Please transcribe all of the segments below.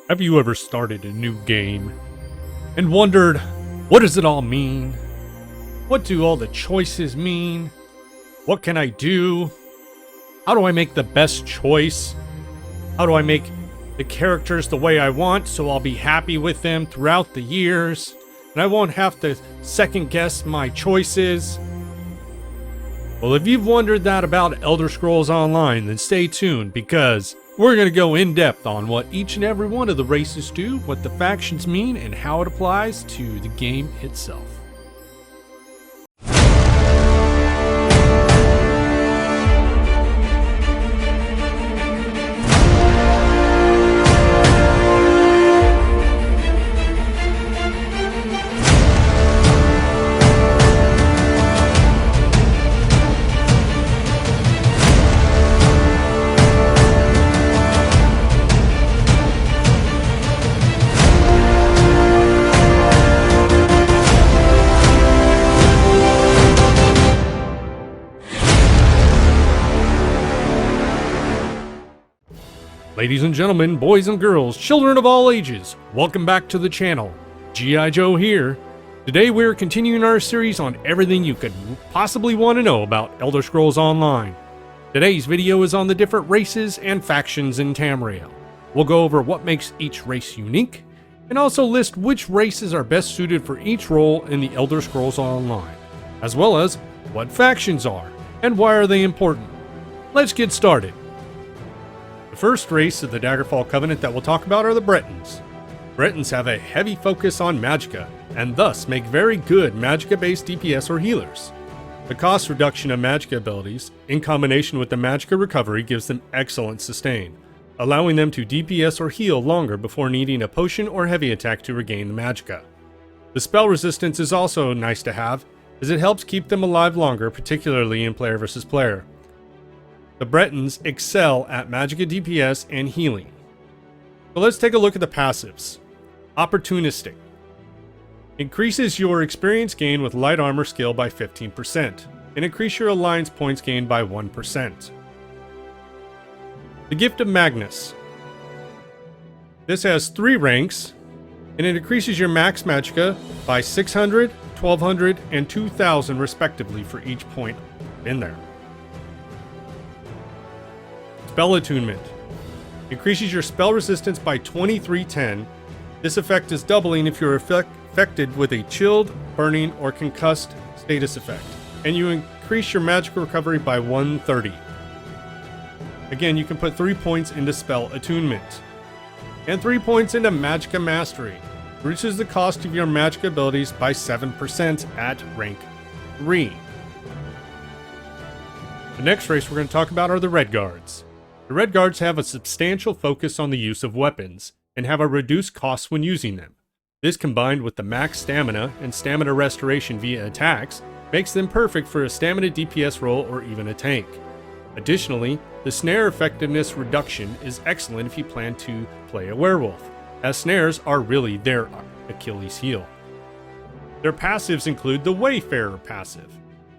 Have you ever started a new game and wondered, what does it all mean? What do all the choices mean? What can I do? How do I make the best choice? How do I make the characters the way I want so I'll be happy with them throughout the years and I won't have to second guess my choices? Well, if you've wondered that about Elder Scrolls Online, then stay tuned because we're going to go in depth on what each and every one of the races do, what the factions mean, and how it applies to the game itself. Ladies and gentlemen, boys and girls, children of all ages, welcome back to the channel. G.I. Joe here. Today we're continuing our series on everything you could possibly want to know about Elder Scrolls Online. Today's video is on the different races and factions in Tamriel. We'll go over what makes each race unique, and also list which races are best suited for each role in the Elder Scrolls Online, as well as what factions are, and why are they important. Let's get started. The first race of the Daggerfall Covenant that we'll talk about are the Britons. Britons have a heavy focus on magicka, and thus make very good magicka-based DPS or healers. The cost reduction of magicka abilities, in combination with the magicka recovery, gives them excellent sustain, allowing them to DPS or heal longer before needing a potion or heavy attack to regain the magicka. The spell resistance is also nice to have, as it helps keep them alive longer, particularly in player versus player. The Britons excel at magicka DPS and healing. So let's take a look at the passives. Opportunistic. Increases your experience gain with light armor skill by 15%, and increase your alliance points gained by 1%. The Gift of Magnus. This has 3 ranks, and it increases your max magicka by 600, 1200, and 2000 respectively for each point in there. Spell Attunement. Increases your spell resistance by 2310. This effect is doubling if you're affected with a chilled, burning, or concussed status effect. And you increase your magic recovery by 130. Again, you can put 3 points into Spell Attunement. And 3 points into Magicka Mastery. Reduces the cost of your magic abilities by 7% at rank 3. The next race we're going to talk about are the Red Guards. The Red Guards have a substantial focus on the use of weapons, and have a reduced cost when using them. This, combined with the max stamina and stamina restoration via attacks, makes them perfect for a stamina DPS role or even a tank. Additionally, the snare effectiveness reduction is excellent if you plan to play a werewolf, as snares are really their Achilles heel. Their passives include the Wayfarer passive.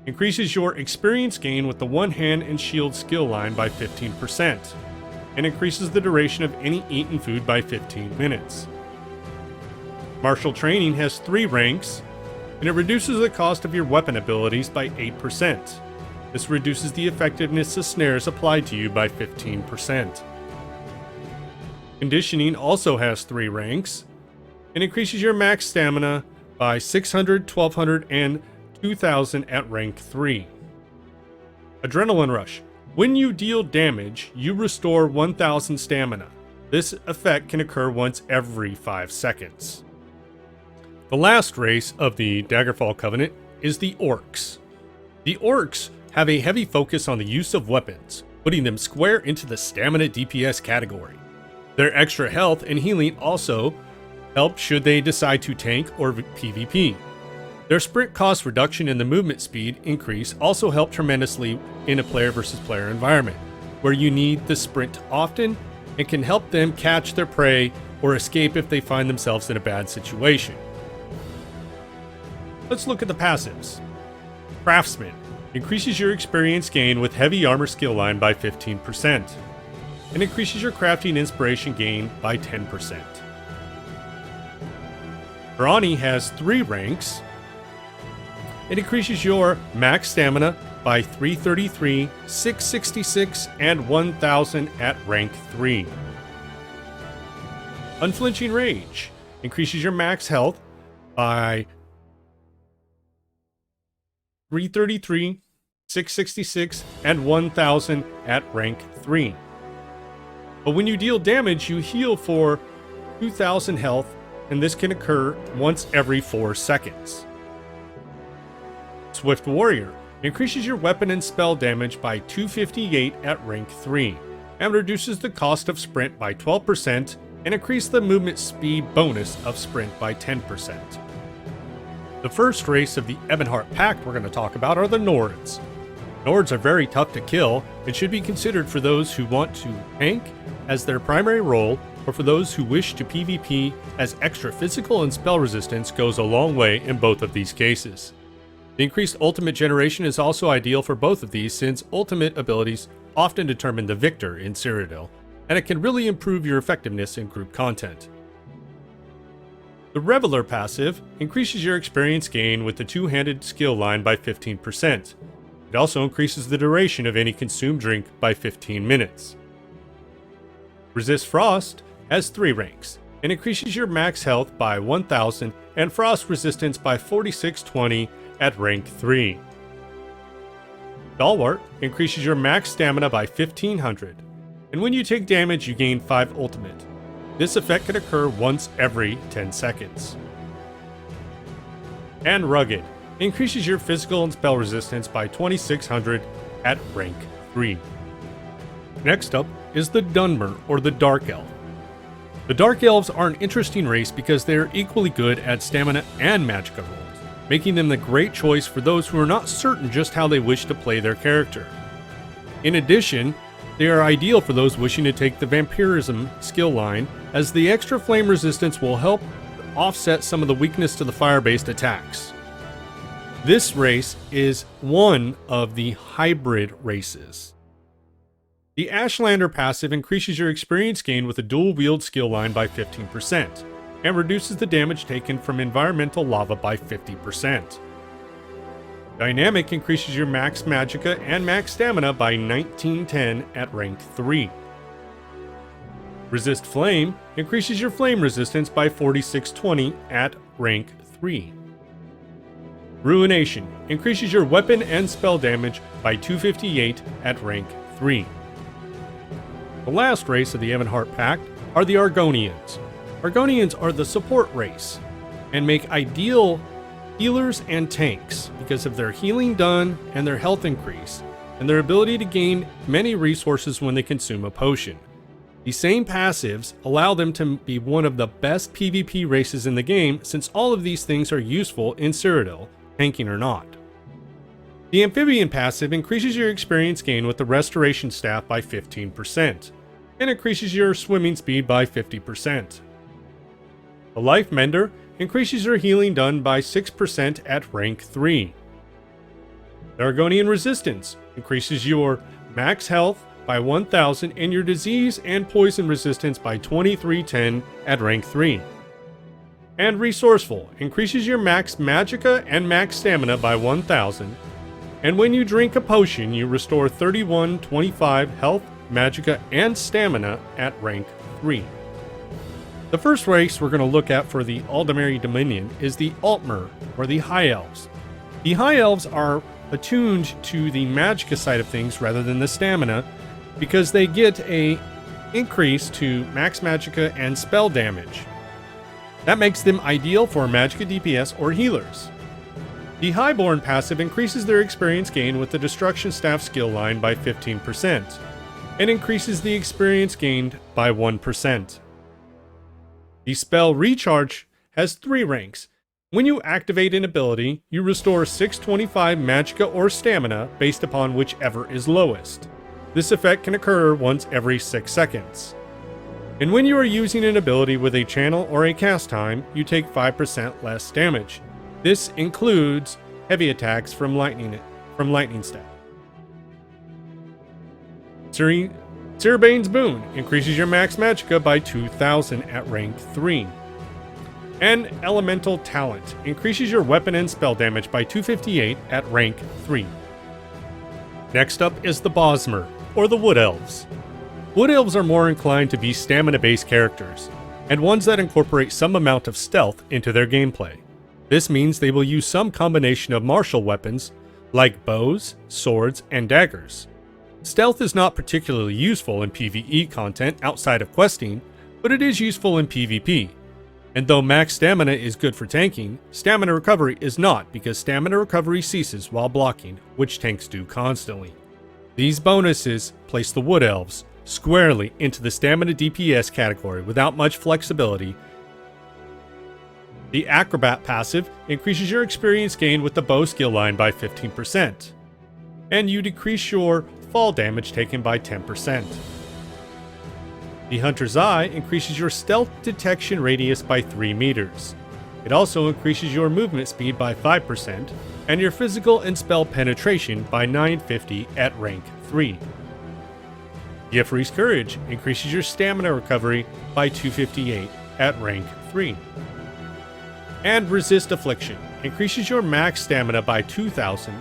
Increases your experience gain with the one hand and shield skill line by 15%, and increases the duration of any eaten food by 15 minutes. Martial Training has 3 ranks, and it reduces the cost of your weapon abilities by 8%. This reduces the effectiveness of snares applied to you by 15%. Conditioning also has 3 ranks, and increases your max stamina by 600, 1200, and 2000 at rank 3. Adrenaline Rush. When you deal damage, you restore 1000 stamina. This effect can occur once every 5 seconds. The last race of the Daggerfall Covenant is the Orcs. The Orcs have a heavy focus on the use of weapons, putting them square into the stamina DPS category. Their extra health and healing also help should they decide to tank or PvP. Their sprint cost reduction and the movement speed increase also help tremendously in a player versus player environment, where you need the sprint often and can help them catch their prey or escape if they find themselves in a bad situation. Let's look at the passives. Craftsman increases your experience gain with heavy armor skill line by 15%. and increases your crafting inspiration gain by 10%. Brani has 3 ranks. It increases your max stamina by 333, 666, and 1000 at rank 3. Unflinching Rage increases your max health by 333, 666, and 1000 at rank 3. But when you deal damage, you heal for 2000 health, and this can occur once every 4 seconds. Swift Warrior increases your weapon and spell damage by 258 at rank 3, and reduces the cost of sprint by 12%, and increase the movement speed bonus of sprint by 10%. The first race of the Ebonheart Pact we're going to talk about are the Nords. Nords are very tough to kill and should be considered for those who want to tank as their primary role, or for those who wish to PvP, as extra physical and spell resistance goes a long way in both of these cases. The increased ultimate generation is also ideal for both of these, since ultimate abilities often determine the victor in Cyrodiil, and it can really improve your effectiveness in group content. The Reveler passive increases your experience gain with the two-handed skill line by 15%. It also increases the duration of any consumed drink by 15 minutes. Resist Frost has 3 ranks, and increases your max health by 1000 and frost resistance by 4620 at rank 3. Stalwart increases your max stamina by 1500, and when you take damage you gain 5 ultimate. This effect can occur once every 10 seconds. And Rugged increases your physical and spell resistance by 2600 at rank 3. Next up is the Dunmer, or the Dark Elf. The Dark Elves are an interesting race because they are equally good at stamina and magicka rolls, making them the great choice for those who are not certain just how they wish to play their character. In addition, they are ideal for those wishing to take the Vampirism skill line, as the extra flame resistance will help offset some of the weakness to the fire-based attacks. This race is one of the hybrid races. The Ashlander passive increases your experience gain with a dual wield skill line by 15%, and reduces the damage taken from environmental lava by 50%. Dynamic increases your max magicka and max stamina by 1910 at rank 3. Resist Flame increases your flame resistance by 4620 at rank 3. Ruination increases your weapon and spell damage by 258 at rank 3. The last race of the Ebonheart Pact are the Argonians. Argonians are the support race, and make ideal healers and tanks because of their healing done and their health increase, and their ability to gain many resources when they consume a potion. These same passives allow them to be one of the best PvP races in the game, since all of these things are useful in Cyrodiil, tanking or not. The Amphibian passive increases your experience gain with the Restoration Staff by 15%, and increases your swimming speed by 50%. The Life Mender increases your healing done by 6% at rank 3. The Argonian Resistance increases your max health by 1000 and your disease and poison resistance by 2310 at rank 3. And Resourceful increases your max magicka and max stamina by 1000, and when you drink a potion you restore 3125 health, magicka, and stamina at rank 3. The first race we're going to look at for the ALDMERI Dominion is the Altmer, or the High Elves. The High Elves are attuned to the magicka side of things rather than the stamina, because they get a increase to max magicka and spell damage. That makes them ideal for magicka DPS or healers. The Highborn passive increases their experience gain with the Destruction Staff skill line by 15%, and increases the experience gained by 1%. The spell Recharge has 3 ranks. When you activate an ability, you restore 625 magicka or stamina based upon whichever is lowest. This effect can occur once every 6 seconds. And when you are using an ability with a channel or a cast time, you take 5% less damage. This includes heavy attacks from lightning staff. Cirbane's Boon increases your max magicka by 2000 at rank 3. And Elemental Talent increases your weapon and spell damage by 258 at rank 3. Next up is the Bosmer, or the Wood Elves. Wood Elves are more inclined to be stamina-based characters, and ones that incorporate some amount of stealth into their gameplay. This means they will use some combination of martial weapons, like bows, swords, and daggers. Stealth is not particularly useful in PvE content outside of questing, but it is useful in PvP. And though max stamina is good for tanking, stamina recovery is not, because stamina recovery ceases while blocking, which tanks do constantly. These bonuses place the Wood Elves squarely into the stamina DPS category without much flexibility. The Acrobat passive increases your experience gain with the bow skill line by 15%, and you decrease your fall damage taken by 10%. The Hunter's Eye increases your stealth detection radius by 3 meters. It also increases your movement speed by 5%, and your physical and spell penetration by 950 at rank 3. Giffrey's Courage increases your stamina recovery by 258 at rank 3. And Resist Affliction increases your max stamina by 2000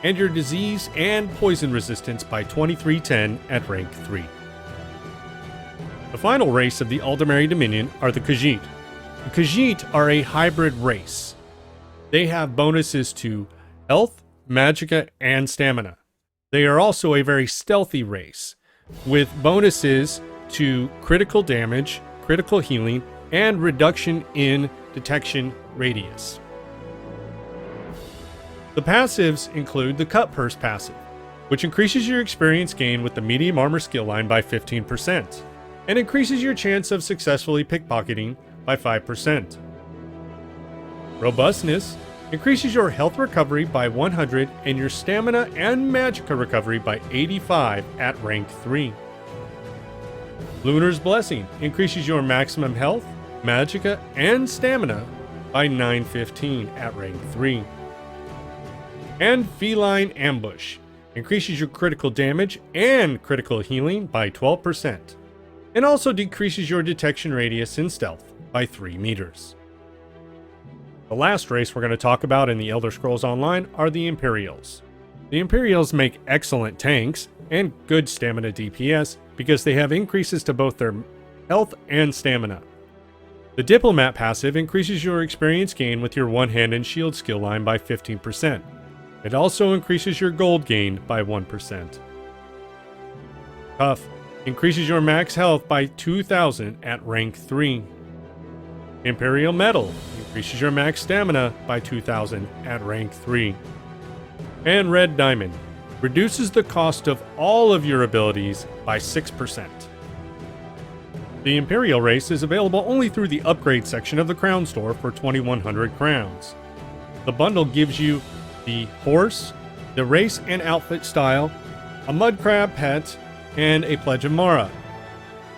and your disease and poison resistance by 2310 at rank 3. The final race of the ALDMERI Dominion are the Khajiit. The Khajiit are a hybrid race. They have bonuses to health, magicka, and stamina. They are also a very stealthy race, with bonuses to critical damage, critical healing, and reduction in detection radius. The passives include the Cut Purse passive, which increases your experience gain with the medium armor skill line by 15%, and increases your chance of successfully pickpocketing by 5%. Robustness increases your health recovery by 100 and your stamina and magicka recovery by 85 at rank 3. Lunar's Blessing increases your maximum health, magicka, and stamina by 915 at rank 3. And Feline Ambush increases your critical damage and critical healing by 12%, and also decreases your detection radius in stealth by 3 meters. The last race we're going to talk about in the Elder Scrolls Online are the Imperials. The Imperials make excellent tanks and good stamina DPS because they have increases to both their health and stamina. The Diplomat passive increases your experience gain with your one-hand and shield skill line by 15%. It also increases your gold gain by 1%. Tough increases your max health by 2000 at rank 3. Imperial Metal increases your max stamina by 2000 at rank 3. And Red Diamond reduces the cost of all of your abilities by 6%. The Imperial race is available only through the upgrade section of the Crown Store for 2100 crowns. The bundle gives you the horse, the race and outfit style, a mud crab pet, and a Pledge of Mara.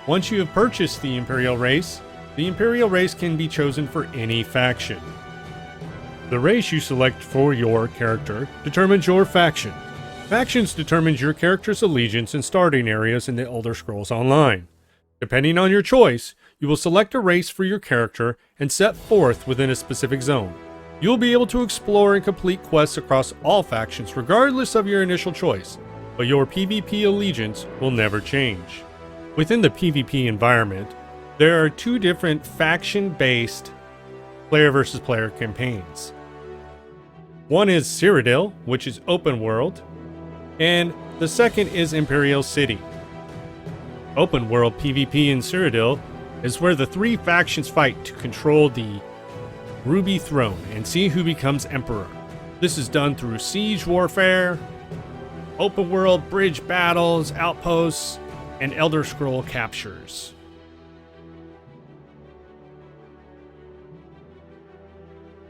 Once you have purchased the Imperial race can be chosen for any faction. The race you select for your character determines your faction. Factions determines your character's allegiance and starting areas in the Elder Scrolls Online. Depending on your choice, you will select a race for your character and set forth within a specific zone. You will be able to explore and complete quests across all factions regardless of your initial choice, but your PvP allegiance will never change. Within the PvP environment, there are two different faction-based player versus player campaigns. One is Cyrodiil, which is open world, and the second is Imperial City. Open world PvP in Cyrodiil is where the three factions fight to control the Ruby Throne and see who becomes Emperor. This is done through siege warfare, open world bridge battles, outposts, and Elder Scroll captures.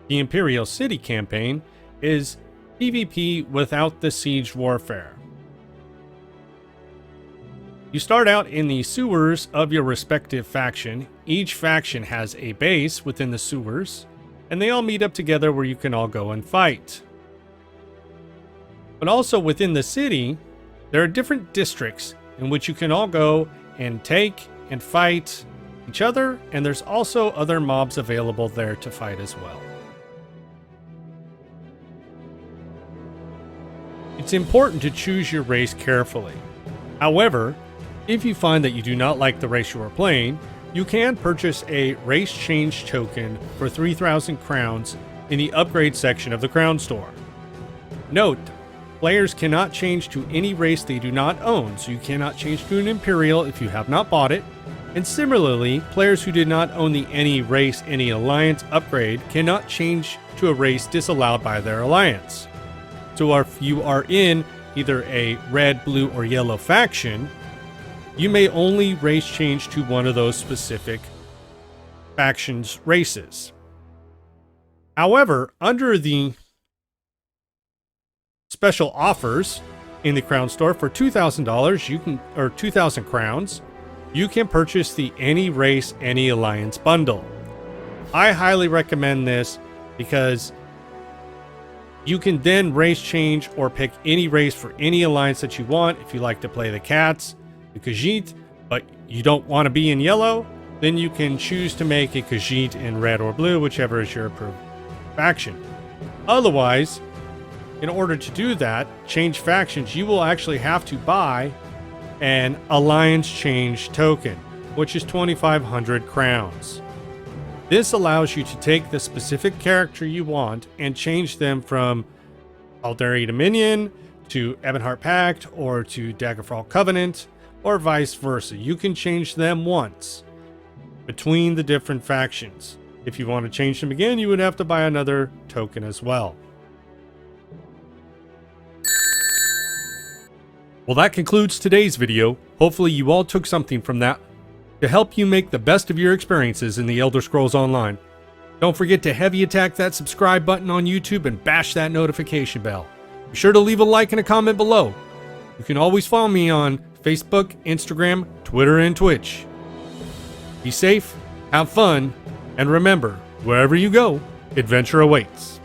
The Imperial City campaign is PvP without the siege warfare. You start out in the sewers of your respective faction. Each faction has a base within the sewers, and they all meet up together where you can all go and fight. But also within the city, there are different districts in which you can all go and take and fight each other, and there's also other mobs available there to fight as well. It's important to choose your race carefully. However, if you find that you do not like the race you are playing, you can purchase a race change token for 3,000 crowns in the upgrade section of the crown store. Note, players cannot change to any race they do not own, so you cannot change to an Imperial if you have not bought it. And similarly, players who did not own the Any Race, Any Alliance upgrade cannot change to a race disallowed by their alliance. So if you are in either a red, blue, or yellow faction, you may only race change to one of those specific factions' races. However, under the special offers in the crown store for $2,000, you can, or 2,000 crowns, you can purchase the Any Race, Any Alliance bundle. I highly recommend this because you can then race change or pick any race for any alliance that you want. If you like to play the cats, the Khajiit, but you don't want to be in yellow, then you can choose to make a Khajiit in red or blue, whichever is your approved faction. Otherwise, in order to do that, change factions, you will actually have to buy an alliance change token, which is 2,500 crowns. This allows you to take the specific character you want and change them from ALDMERI Dominion to EBONHEART Pact or to DAGGERFALL Covenant, or vice versa. You can change them once between the different factions. If you want to change them again, you would have to buy another token as well. Well, that concludes today's video. Hopefully you all took something from that to help you make the best of your experiences in the Elder Scrolls Online. Don't forget to heavy attack that subscribe button on YouTube and bash that notification bell. Be sure to leave a like and a comment below. You can always follow me on Facebook, Instagram, Twitter, and Twitch. Be safe, have fun, and remember, wherever you go, adventure awaits.